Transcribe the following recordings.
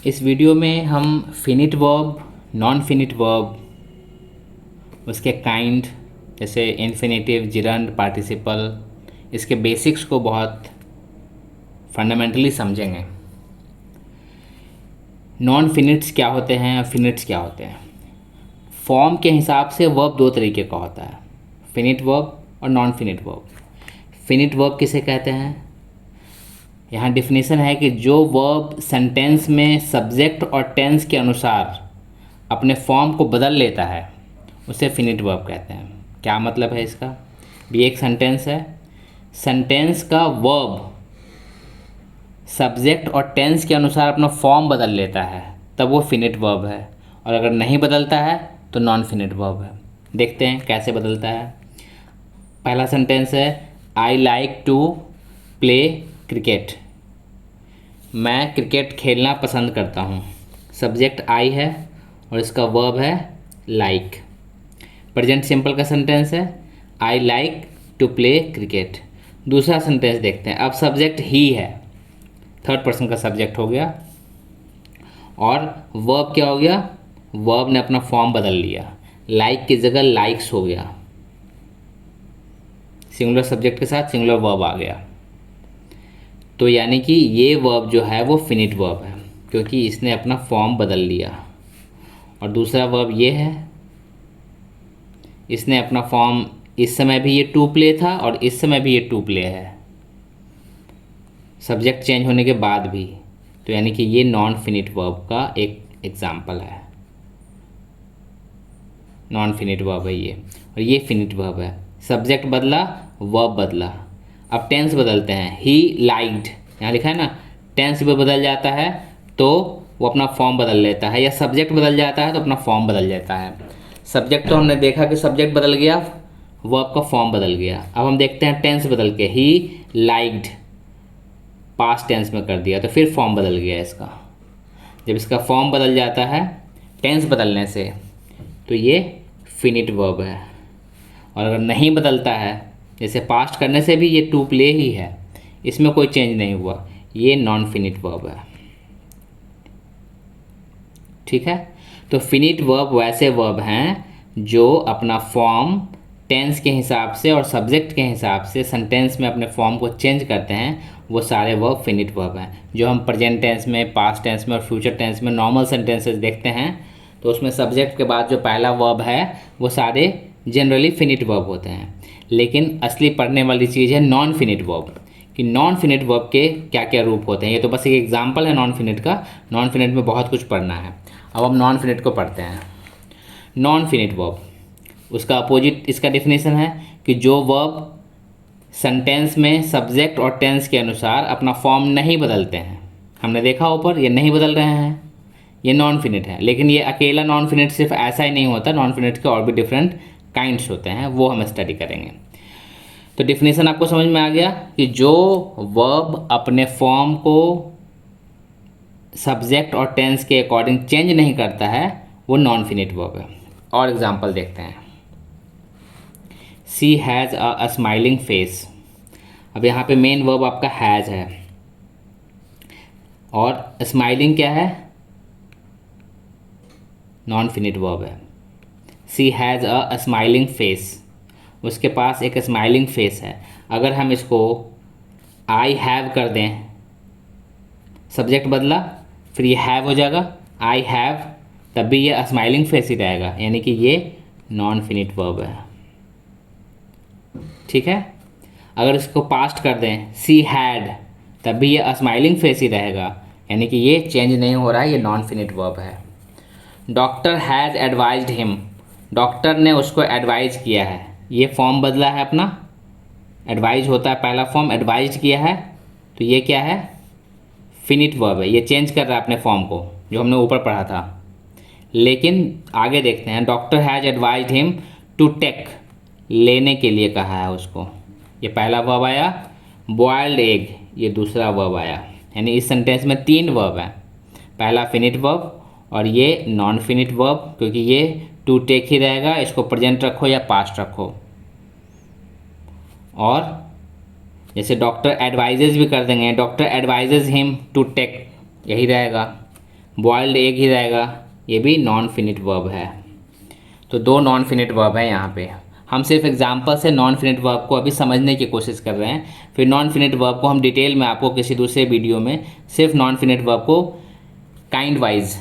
इस वीडियो में हम finite verb, non finite verb, उसके काइंड जैसे इन्फिनेटिव, जिरंड, पार्टिसिपल, इसके बेसिक्स को बहुत फंडामेंटली समझेंगे। नॉन फिनिट्स क्या होते हैं और फिनिट्स क्या होते हैं। फॉर्म के हिसाब से वर्ब दो तरीके का होता है, फिनिट वर्ब और non finite verb. Finite verb किसे कहते हैं? यहाँ डिफिनीसन है कि जो वर्ब सेंटेंस में सब्जेक्ट और टेंस के अनुसार अपने फॉर्म को बदल लेता है उसे फिनिट वर्ब कहते हैं। क्या मतलब है इसका? भी एक सेंटेंस है, सेंटेंस का वर्ब सब्जेक्ट और टेंस के अनुसार अपना फॉर्म बदल लेता है तब वो फिनिट वर्ब है, और अगर नहीं बदलता है तो नॉन फिनिट वर्ब है। देखते हैं कैसे बदलता है। पहला सेंटेंस है I like to play cricket. मैं क्रिकेट खेलना पसंद करता हूँ। सब्जेक्ट आई है और इसका वर्ब है लाइक। प्रेजेंट सिंपल का सेंटेंस है I like to play cricket. दूसरा सेंटेंस देखते हैं। अब सब्जेक्ट ही है, थर्ड पर्सन का सब्जेक्ट हो गया, और वर्ब क्या हो गया? वर्ब ने अपना फॉर्म बदल लिया, लाइक की जगह लाइक्स हो गया। सिंगुलर सब्जेक्ट के साथ सिंगुलर वर्ब आ गया। तो यानी कि ये वर्ब जो है वो फिनिट वर्ब है क्योंकि इसने अपना फॉर्म बदल लिया। और दूसरा वर्ब ये है, इसने अपना फॉर्म, इस समय भी ये टू प्ले था और इस समय भी ये टू प्ले है, सब्जेक्ट चेंज होने के बाद भी। तो यानी कि ये नॉन फिनिट वर्ब का एक एग्जाम्पल है। नॉन फिनिट वर्ब है ये, और ये फिनिट वर्ब है। सब्जेक्ट बदला, वर्ब बदला। अब टेंस बदलते हैं। ही लाइक्ड, यहाँ लिखा है ना, टेंस भी बदल जाता है तो वो अपना फॉर्म बदल लेता है, या सब्जेक्ट बदल जाता है तो अपना फॉर्म बदल जाता है। सब्जेक्ट तो हमने देखा कि सब्जेक्ट बदल गया, वर्ब का फॉर्म बदल गया। अब हम देखते हैं टेंस बदल के। ही लाइक्ड पास्ट टेंस में कर दिया तो फिर फॉर्म बदल गया इसका। जब इसका फॉर्म बदल जाता है टेंस बदलने से तो ये फिनिट वर्ब है। और अगर नहीं बदलता है, जैसे पास्ट करने से भी ये टू प्ले ही है, इसमें कोई चेंज नहीं हुआ, ये नॉन फिनिट वर्ब है। ठीक है, तो फिनिट वर्ब वैसे वर्ब हैं जो अपना फॉर्म टेंस के हिसाब से और सब्जेक्ट के हिसाब से सेंटेंस में अपने फॉर्म को चेंज करते हैं, वो सारे वर्ब फिनिट वर्ब हैं। जो हम प्रेजेंट टेंस में, पास्ट टेंस में और फ्यूचर टेंस में नॉर्मल सेंटेंसेस देखते हैं तो उसमें सब्जेक्ट के बाद जो पहला वर्ब है वो सारे जनरली फिनिट वर्ब होते हैं। लेकिन असली पढ़ने वाली चीज़ है नॉन फिनिट वर्ब, कि नॉन फिनिट वर्ब के क्या क्या रूप होते हैं। ये तो बस एक एग्जाम्पल है नॉन फिनिट का, नॉन फिनिट में बहुत कुछ पढ़ना है। अब हम नॉन फिनिट को पढ़ते हैं। नॉन फिनिट वर्ब, उसका अपोजिट इसका डिफिनेशन है कि जो वर्ब सेंटेंस में सब्जेक्ट और टेंस के अनुसार अपना फॉर्म नहीं बदलते हैं। हमने देखा ऊपर ये नहीं बदल रहे हैं, ये नॉन फिनिट है। लेकिन ये अकेला नॉन फिनिट सिर्फ ऐसा ही नहीं होता, नॉन फिनिट के और भी डिफरेंट काइंड्स होते हैं, वो हम स्टडी करेंगे। तो डिफिनेशन आपको समझ में आ गया कि जो वर्ब अपने फॉर्म को सब्जेक्ट और टेंस के अकॉर्डिंग चेंज नहीं करता है वो नॉन फिनिट वर्ब है। और एग्जांपल देखते हैं। सी हैज़ अ स्माइलिंग फेस। अब यहाँ पे मेन वर्ब आपका हैज़ है और स्माइलिंग क्या है? नॉन फिनिट वर्ब है। सी हैज़ अ स्माइलिंग फेस, उसके पास एक स्माइलिंग फेस है। अगर हम इसको आई हैव कर दें, सब्जेक्ट बदला, फिर ये हैव हो जाएगा आई हैव, तब भी ये स्माइलिंग फेस ही रहेगा, यानी कि ये नॉन फिनिट वर्ब है। ठीक है, अगर इसको पास्ट कर दें सी हैड, तब भी ये स्माइलिंग फेस ही रहेगा, यानी कि ये चेंज नहीं हो रहा है, ये नॉन फिनिट वर्ब है। Doctor has advised him, doctor ने उसको एडवाइज किया है, ये फॉर्म बदला है अपना, एडवाइज होता है पहला फॉर्म, एडवाइज किया है, तो ये क्या है? फिनिट वर्ब है, ये चेंज कर रहा है अपने फॉर्म को, जो हमने ऊपर पढ़ा था। लेकिन आगे देखते हैं। Doctor has advised him to take, लेने के लिए कहा है उसको, ये पहला वर्ब आया। बॉयल्ड एग, ये दूसरा वर्ब आया। यानी इस सेंटेंस में तीन वर्ब है, पहला फिनिट वर्ब और ये नॉन फिनिट वर्ब, क्योंकि ये टू टेक ही रहेगा, इसको प्रेजेंट रखो या पास्ट रखो। और जैसे डॉक्टर एडवाइजेज भी कर देंगे, doctor advises him to take, यही रहेगा। बॉइल्ड एग ही रहेगा, ये भी नॉन फिनिट वर्ब है। तो दो नॉन फिनिट वर्ब है यहाँ पे। हम सिर्फ एग्जांपल से नॉन फिनिट वर्ब को अभी समझने की कोशिश कर रहे हैं, फिर नॉन फिनिट वर्ब को हम डिटेल में आपको किसी दूसरे वीडियो में सिर्फ नॉन फिनिट वर्ब को काइंड वाइज,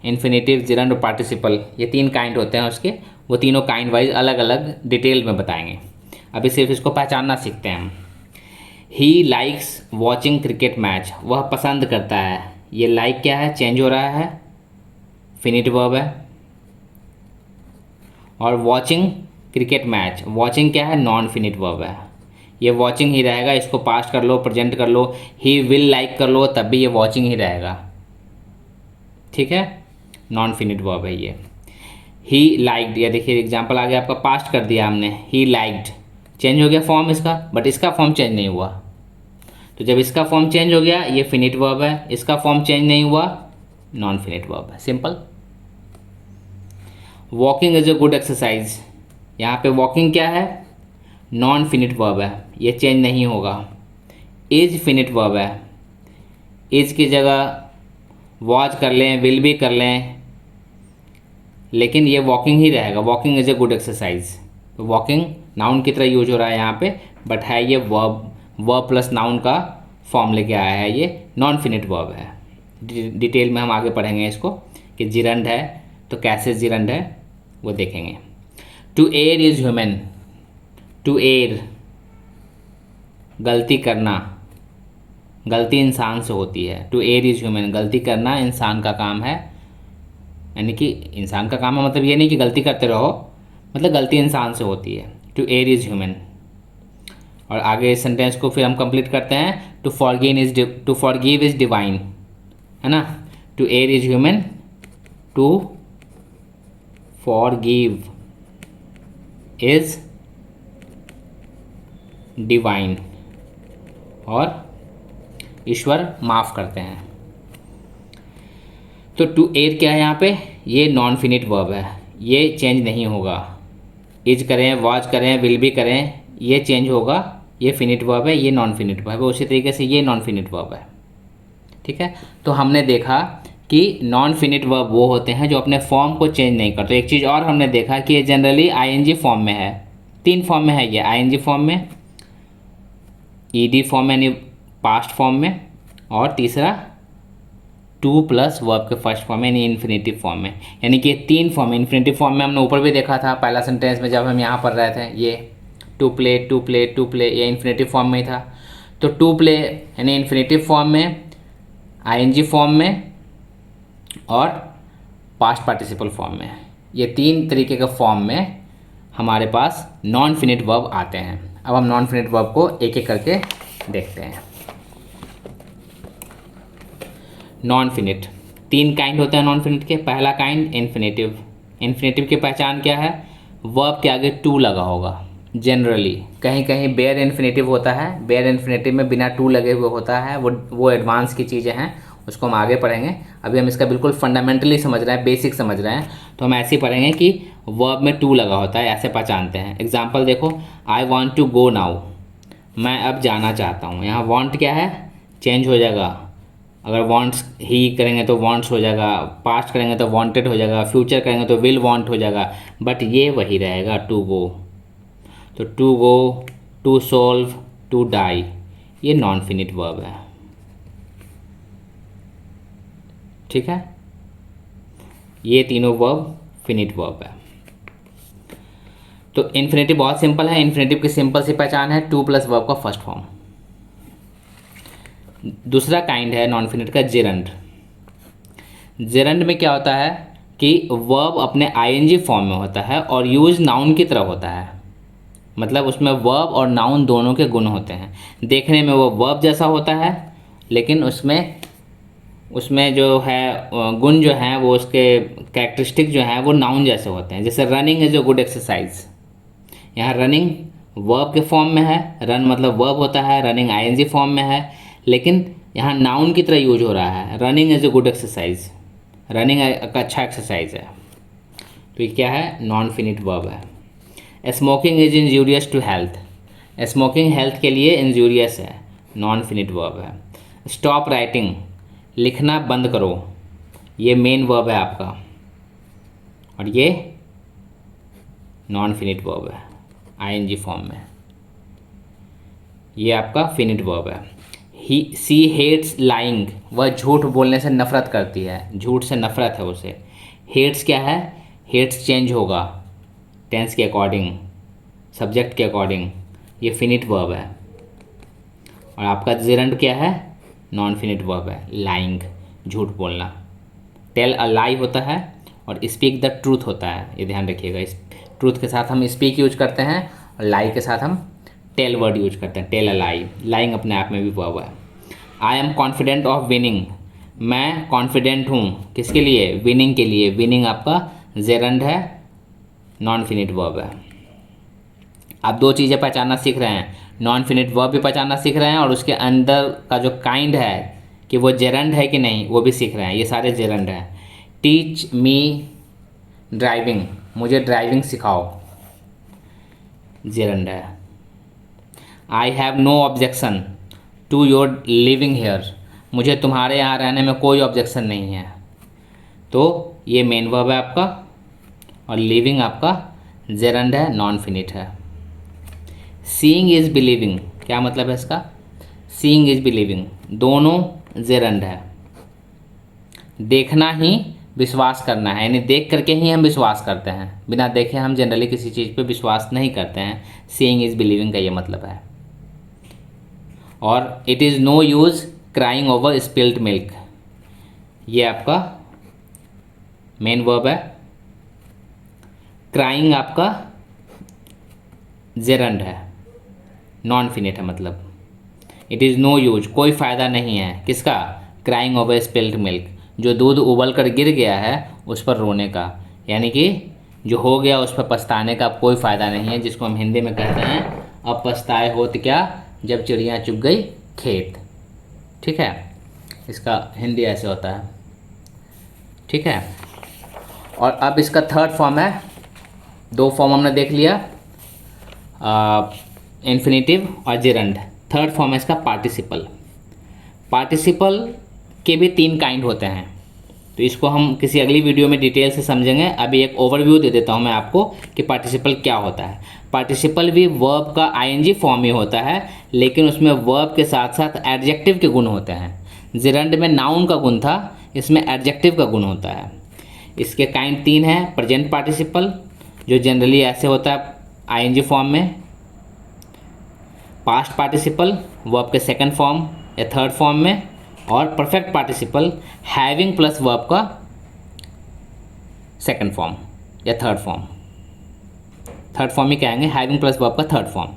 इन्फिनेटिव, जिरंड और पार्टिसिपल, ये 3 काइंड होते हैं उसके, वो तीनों काइंड वाइज अलग अलग डिटेल में बताएंगे। अभी सिर्फ इसको पहचानना सीखते हैं हम। He likes watching cricket match, वह पसंद करता है। ये लाइक क्या है, चेंज हो रहा है, फिनिट वर्ब है। और वॉचिंग क्रिकेट मैच, वॉचिंग क्या है, नॉन फिनिट वर्ब है। ये वॉचिंग ही रहेगा, इसको पास्ट कर लो, प्रेजेंट कर लो, ही विल लाइक कर लो, तब भी ये वॉचिंग ही रहेगा। ठीक है, नॉन फिनिट वर्ब है ये। ही लाइक्ड, या देखिए एग्जांपल आगे आपका पास्ट कर दिया हमने, ही लाइक्ड, चेंज हो गया फॉर्म इसका, बट इसका फॉर्म चेंज नहीं हुआ। तो जब इसका फॉर्म चेंज हो गया ये फिनिट वर्ब है, इसका फॉर्म चेंज नहीं हुआ, नॉन फिनिट वर्ब है, simple. Walking is a good exercise, यहाँ पे वॉकिंग क्या है, नॉन फिनिट वर्ब है, ये चेंज नहीं होगा। इज फिनिट वर्ब है, इज की जगह वॉच कर लें, विल भी कर लें, लेकिन ये वॉकिंग ही रहेगा, walking is a good exercise. तो वॉकिंग नाउन की तरह यूज हो रहा है यहाँ पे, बट है ये वर्ब प्लस नाउन का फॉर्म लेके आया है, ये नॉन फिनिट वर्ब है। डिटेल में हम आगे पढ़ेंगे इसको कि जिरंड है तो कैसे जिरंड है वो देखेंगे। To err is human, to err गलती करना, गलती इंसान से होती है। टू एयर इज ह्यूमन, गलती करना इंसान का काम है, यानी कि इंसान का काम है मतलब ये नहीं कि गलती करते रहो, मतलब गलती इंसान से होती है। To err is human. और आगे इस सेंटेंस को फिर हम कंप्लीट करते हैं, टू फॉरगिव इज डिवाइन, है ना। To err is human, to forgive is divine, और ईश्वर माफ़ करते हैं। तो टू एयर क्या है यहाँ पे, ये नॉन फिनिट वर्ब है, ये चेंज नहीं होगा। इज करें, वॉच करें, विल भी करें, ये चेंज होगा, ये फिनिट वर्ब है, ये नॉन फिनिट वर्ब है। उसी तरीके से ये नॉन फिनिट वर्ब है। ठीक है, तो हमने देखा कि नॉन फिनिट वर्ब वो होते हैं जो अपने फॉर्म को चेंज नहीं करते। एक चीज़ और हमने देखा कि ये जनरली आईएनजी फॉर्म में है, 3 फॉर्म में है ये, आईएनजी फॉर्म में, ईडी फॉर्म में यानी पास्ट फॉर्म में, और तीसरा टू प्लस वर्ब के फर्स्ट फॉर्म में यानी इन्फिनेटिव फॉर्म में। यानी कि 3 फॉर्म, इन्फिनेटिव फॉर्म में हमने ऊपर भी देखा था पहला सेंटेंस में जब हम यहाँ पढ़ रहे थे, ये to play to play to play, ये इन्फिनेटिव फॉर्म में ही था। तो टू प्ले यानी इन्फिनेटिव फॉर्म में, आईएनजी फॉर्म में, और पास्ट पार्टिसिपल फॉर्म में, ये 3 तरीके के फॉर्म में हमारे पास नॉन फिनिट वर्ब आते हैं। अब हम नॉन फिनिट वर्ब को एक एक करके देखते हैं। नॉन फिनिट 3 काइंड होते हैं नॉन फिनिट के। पहला काइंड इन्फिनेटिव। इन्फिनेटिव की पहचान क्या है, वर्ब के आगे टू लगा होगा। जनरली कहीं कहीं बेयर इन्फिनेटिव होता है, बेयर इन्फिनेटिव में बिना टू लगे हुए होता है, वो एडवांस की चीज़ें हैं, उसको हम आगे पढ़ेंगे। अभी हम इसका बिल्कुल फंडामेंटली समझ रहे हैं, बेसिक समझ रहे हैं, तो हम ऐसे ही पढ़ेंगे कि वर्ब में टू लगा होता है, ऐसे पहचानते हैं। एग्जाम्पल देखो, I want to go now, मैं अब जाना चाहता हूँ। यहाँ वॉन्ट क्या है, चेंज हो जाएगा। अगर वॉन्ट्स ही करेंगे तो वॉन्ट्स हो जाएगा, पास्ट करेंगे तो वॉन्टेड हो जाएगा, फ्यूचर करेंगे तो विल वॉन्ट हो जाएगा, बट ये वही रहेगा, टू गो। तो to go, to solve, to die, ये नॉन फिनिट वर्ब है। ठीक है, ये तीनों वर्ब फिनिट वर्ब है। तो इन्फिनेटिव बहुत सिंपल है। इन्फिनेटिव की सिंपल सी पहचान है टू प्लस वर्ब का फर्स्ट फॉर्म। दूसरा काइंड है नॉन फिनिट का जेरंड। जेरंड में क्या होता है कि वर्ब अपने आईएनजी फॉर्म में होता है और यूज नाउन की तरह होता है, मतलब उसमें वर्ब और नाउन दोनों के गुण होते हैं। देखने में वो वर्ब जैसा होता है, लेकिन उसमें जो है गुण जो हैं वो उसके कैरेक्टरिस्टिक जो हैं वो नाउन जैसे होते हैं। जैसे running is a good exercise, यहाँ रनिंग वर्ब के फॉर्म में है, रन मतलब वर्ब होता है, रनिंग आईएनजी फॉर्म में है, लेकिन यहाँ नाउन की तरह यूज हो रहा है। Running is a good exercise, running एक अच्छा एक्सरसाइज है, तो ये क्या है, नॉन फिनिट वर्ब है। Smoking is injurious to health, smoking health के लिए इंजूरियस है, नॉन फिनिट वर्ब है। स्टॉप राइटिंग, लिखना बंद करो, ये मेन वर्ब है आपका, और ये नॉन फिनिट वर्ब है आईएनजी फॉर्म में। ये आपका फिनिट वर्ब है। ही सी हेट्स लाइंग, वह झूठ बोलने से नफरत करती है, झूठ से नफरत है उसे। हेट्स क्या है? हेट्स चेंज होगा टेंस के अकॉर्डिंग, सब्जेक्ट के अकॉर्डिंग। ये फिनिट वर्ब है। और आपका जेरंड क्या है? नॉन फिनिट वर्ब है, लाइंग, झूठ बोलना। टेल अ लाई होता है और स्पीक द ट्रूथ होता है, ये ध्यान रखिएगा। इस ट्रूथ के साथ हम स्पीक यूज करते हैं और लाई के साथ हम टेल वर्ड यूज करते हैं, टेल अ लाई। लाइंग अपने आप में भी वर्ब है। I am confident of winning, मैं कॉन्फिडेंट हूँ किसके लिए? विनिंग के लिए। विनिंग आपका जेरंड है, नॉन फिनिट वर्ब है। आप दो चीज़ें पहचानना सीख रहे हैं, नॉन फिनिट वर्ब भी पहचानना सीख रहे हैं और उसके अंदर का जो काइंड है कि वो जेरंड है कि नहीं वो भी सीख रहे हैं। ये सारे जेरंड हैं। टीच मी ड्राइविंग, मुझे ड्राइविंग सिखाओ, जेरंड है। I have no objection to your living here, मुझे तुम्हारे यहाँ रहने में कोई ऑब्जेक्शन नहीं है। तो ये मेन वर्ब है आपका और लिविंग आपका जेरंड है, नॉन फिनिट है। सीइंग इज बिलीविंग, क्या मतलब है इसका? सीइंग इज बिलीविंग, दोनों जेरंड है। देखना ही विश्वास करना है, यानी देख करके ही हम विश्वास करते हैं, बिना देखे हम जनरली किसी चीज़ पे विश्वास नहीं करते हैं। सीइंग इज बिलीविंग का ये मतलब है। और it is no use crying over spilled milk, ये आपका मेन वर्ब है। क्राइंग आपका जेरंड है, नॉन फिनिट है मतलब। इट इज़ नो यूज, कोई फ़ायदा नहीं है किसका? क्राइंग ओवर स्पिल्ड मिल्क, जो दूध उबल कर गिर गया है उस पर रोने का, यानी कि जो हो गया उस पर पछताने का कोई फ़ायदा नहीं है, जिसको हम हिंदी में कहते हैं अब पछताए होत क्या जब चिड़िया चुग गई खेत। ठीक है, इसका हिंदी ऐसे होता है। ठीक है, और अब इसका थर्ड फॉर्म है, दो फॉर्म हमने देख लिया, इन्फिनेटिव और जेरंड। थर्ड फॉर्म है इसका पार्टिसिपल। पार्टिसिपल के भी तीन काइंड होते हैं, तो इसको हम किसी अगली वीडियो में डिटेल से समझेंगे। अभी एक ओवरव्यू दे देता हूँ मैं आपको कि पार्टिसिपल क्या होता है। पार्टिसिपल भी वर्ब का आईएनजी फॉर्म ही होता है, लेकिन उसमें वर्ब के साथ साथ एडजेक्टिव के गुण होते हैं। जेरंड में नाउन का गुण था, इसमें एडजेक्टिव का गुण होता है। इसके काइंड तीन हैं। प्रेजेंट पार्टिसिपल, जो जनरली ऐसे होता है आईएनजी फॉर्म में। पास्ट पार्टिसिपल वर्ब के सेकंड फॉर्म या थर्ड फॉर्म में। और perfect participle having plus verb का सेकंड फॉर्म या थर्ड फॉर्म। थर्ड फॉर्म ही कहेंगे, हैविंग प्लस वर्ब का थर्ड फॉर्म।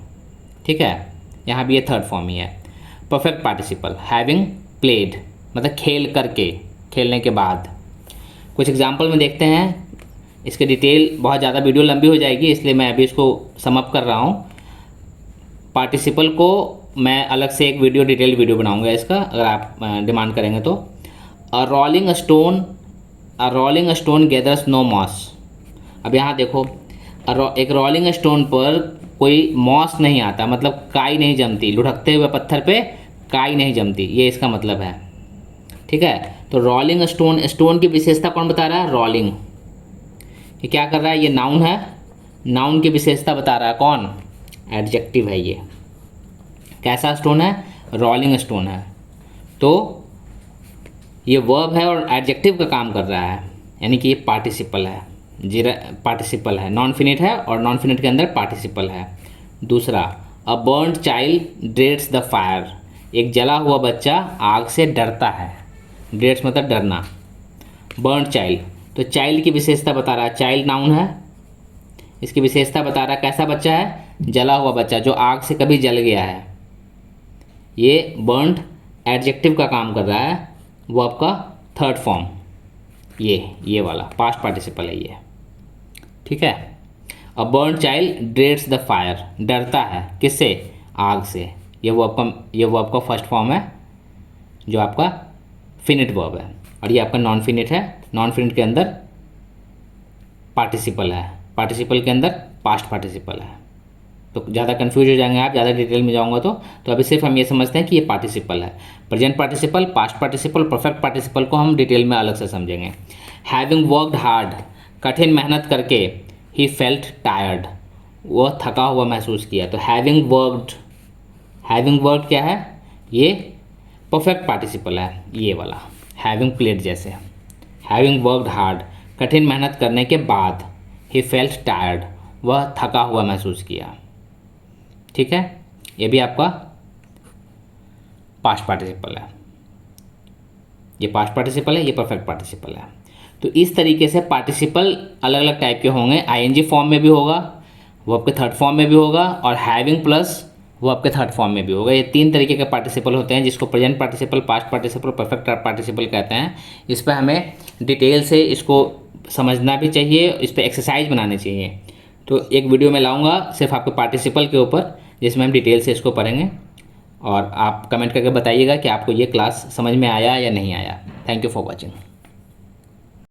ठीक है, यहाँ भी ये थर्ड फॉर्म ही है। परफेक्ट पार्टिसिपल हैविंग प्लेड, मतलब खेल करके, खेलने के बाद। कुछ एग्जाम्पल में देखते हैं, इसके डिटेल बहुत ज़्यादा वीडियो लंबी हो जाएगी, इसलिए मैं अभी इसको समअप कर रहा हूँ। पार्टिसिपल को मैं अलग से एक वीडियो डिटेल वीडियो बनाऊंगा इसका, अगर आप डिमांड करेंगे तो। A rolling stone gathers no moss. अब यहाँ देखो, एक रोलिंग स्टोन पर कोई मॉस नहीं आता, मतलब काई नहीं जमती, लुढ़कते हुए पत्थर पे काई नहीं जमती, ये इसका मतलब है। ठीक है, तो रोलिंग स्टोन, स्टोन की विशेषता कौन बता रहा है? रोलिंग। ये क्या कर रहा है? ये नाउन है, नाउन की विशेषता बता रहा है कौन? एडजेक्टिव है ये। कैसा स्टोन है? रोलिंग स्टोन है। तो ये वर्ब है और एडजेक्टिव का काम कर रहा है, यानी कि ये पार्टिसिपल है, पार्टिसिपल है, नॉन फिनिट है और नॉन फिनिट के अंदर पार्टिसिपल है। दूसरा, a burned child dreads the fire, एक जला हुआ बच्चा आग से डरता है। ड्रेड्स मतलब डरना। बर्न्ड चाइल्ड, तो चाइल्ड की विशेषता बता रहा है, चाइल्ड नाउन है, इसकी विशेषता बता रहा है कैसा बच्चा है? जला हुआ बच्चा, जो आग से कभी जल गया है। ये बर्न्ड एडजेक्टिव का काम कर रहा है, वो आपका थर्ड फॉर्म, ये वाला पास्ट पार्टिसिपल है ये। ठीक है, a burned child dreads the fire, डरता है किससे? आग से। ये वर्ब का फर्स्ट फॉर्म है, जो आपका फिनिट वर्ब है, और ये आपका नॉन फिनिट है। नॉन फिनिट के अंदर पार्टिसिपल है, पार्टिसिपल के अंदर पास्ट पार्टिसिपल है। तो ज़्यादा कन्फ्यूज हो जाएंगे आप, ज़्यादा डिटेल में जाऊँगा तो अभी सिर्फ हम ये समझते हैं कि ये पार्टिसिपल है। Present participle, past participle, perfect participle को हम डिटेल में अलग से समझेंगे। हैविंग वर्कड हार्ड, कठिन मेहनत करके, ही फेल्ट टायर्ड, वह थका हुआ महसूस किया। तो हैविंग वर्कड क्या है, ये परफेक्ट पार्टिसिपल है, ये वाला हैविंग प्लेड जैसे। हैविंग वर्कड हार्ड, कठिन मेहनत करने के बाद, ही फेल्ट टायर्ड, वह थका हुआ महसूस किया। ठीक है, ये भी आपका पास्ट पार्टिसिपल है, ये पास्ट पार्टिसिपल है, ये परफेक्ट पार्टिसिपल है। तो इस तरीके से पार्टिसिपल अलग अलग टाइप के होंगे, आईएनजी फॉर्म में भी होगा, वर्ब के थर्ड फॉर्म में भी होगा, और हैविंग प्लस वर्ब के थर्ड फॉर्म में भी होगा। ये 3 तरीके के पार्टिसिपल होते हैं, जिसको present participle, past participle, perfect participle कहते हैं। इस पर हमें डिटेल से इसको समझना भी चाहिए, इस पर एक्सरसाइज बनानी चाहिए। तो एक वीडियो में लाऊंगा सिर्फ आपके पार्टिसिपल के ऊपर, जिसमें हम डिटेल से इसको पढ़ेंगे, और आप कमेंट करके बताइएगा कि आपको ये क्लास समझ में आया या नहीं आया। Thank you for watching.